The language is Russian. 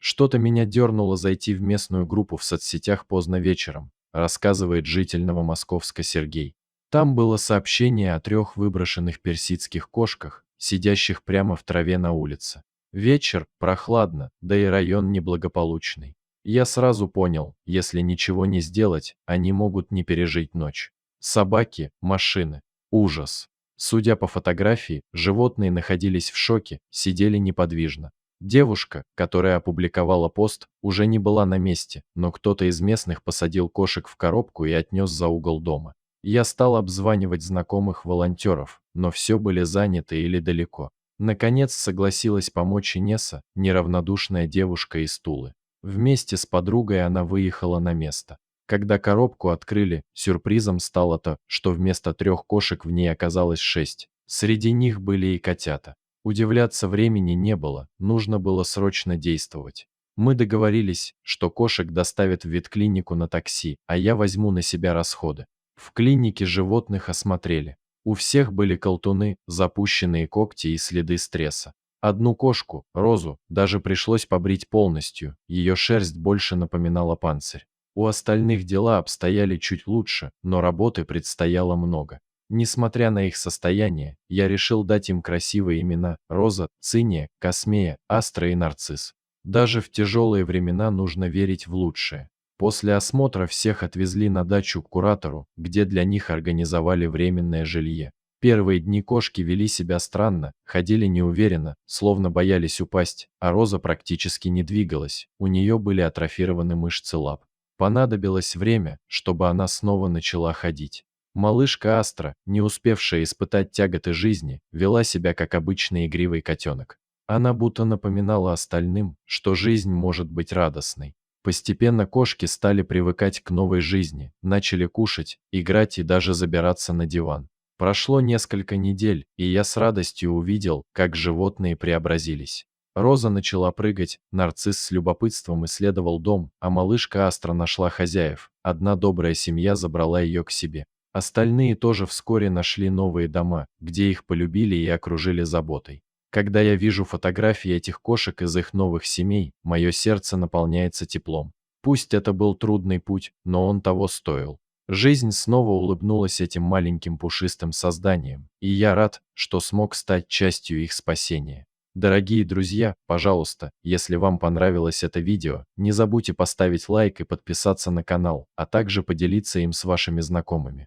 Что-то меня дернуло зайти в местную группу в соцсетях поздно вечером, рассказывает житель Новомосковска Сергей. Там было сообщение о 3 выброшенных персидских кошках, сидящих прямо в траве на улице. Вечер, прохладно, да и район неблагополучный. Я сразу понял, если ничего не сделать, они могут не пережить ночь. Собаки, машины. Ужас. Судя по фотографии, животные находились в шоке, сидели неподвижно. Девушка, которая опубликовала пост, уже не была на месте, но кто-то из местных посадил кошек в коробку и отнес за угол дома. Я стал обзванивать знакомых волонтеров, но все были заняты или далеко. Наконец согласилась помочь Инесса, неравнодушная девушка из Тулы. Вместе с подругой она выехала на место. Когда коробку открыли, сюрпризом стало то, что вместо 3 кошек в ней оказалось 6. Среди них были и котята. Удивляться времени не было, нужно было срочно действовать. Мы договорились, что кошек доставят в ветклинику на такси, а я возьму на себя расходы. В клинике животных осмотрели. У всех были колтуны, запущенные когти и следы стресса. Одну кошку, Розу, даже пришлось побрить полностью, ее шерсть больше напоминала панцирь. У остальных дела обстояли чуть лучше, но работы предстояло много. Несмотря на их состояние, я решил дать им красивые имена: Роза, Циния, Космея, Астра и Нарцисс. Даже в тяжелые времена нужно верить в лучшее. После осмотра всех отвезли на дачу к куратору, где для них организовали временное жилье. Первые дни кошки вели себя странно, ходили неуверенно, словно боялись упасть, а Роза практически не двигалась, у нее были атрофированы мышцы лап. Понадобилось время, чтобы она снова начала ходить. Малышка Астра, не успевшая испытать тяготы жизни, вела себя как обычный игривый котенок. Она будто напоминала остальным, что жизнь может быть радостной. Постепенно кошки стали привыкать к новой жизни, начали кушать, играть и даже забираться на диван. Прошло несколько недель, и я с радостью увидел, как животные преобразились. Роза начала прыгать, Нарцисс с любопытством исследовал дом, а малышка Астра нашла хозяев. Одна добрая семья забрала ее к себе. Остальные тоже вскоре нашли новые дома, где их полюбили и окружили заботой. Когда я вижу фотографии этих кошек из их новых семей, мое сердце наполняется теплом. Пусть это был трудный путь, но он того стоил. Жизнь снова улыбнулась этим маленьким пушистым созданиям, и я рад, что смог стать частью их спасения. Дорогие друзья, пожалуйста, если вам понравилось это видео, не забудьте поставить лайк и подписаться на канал, а также поделиться им с вашими знакомыми.